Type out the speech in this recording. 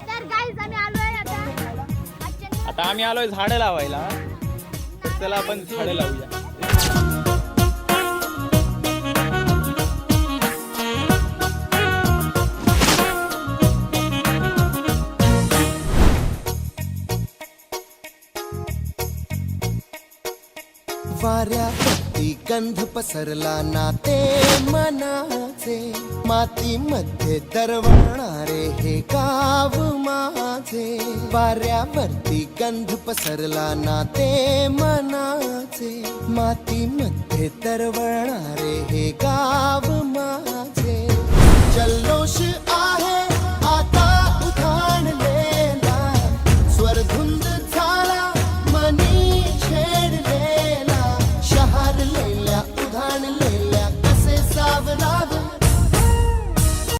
तर गाईज आम्ही आलोय आता आता आम्ही आलोय झाडं लावायला, तर चला आपण झाडं लावूया. वाऱ्यावरती गंध पसरला नाते मनाचे, मातीमध्ये दरवळणारे हे गाव माझे. वाऱ्यावरती गंध पसरला नाते मनाचे, मातीमध्ये दरवळणारे हे गाव माझे.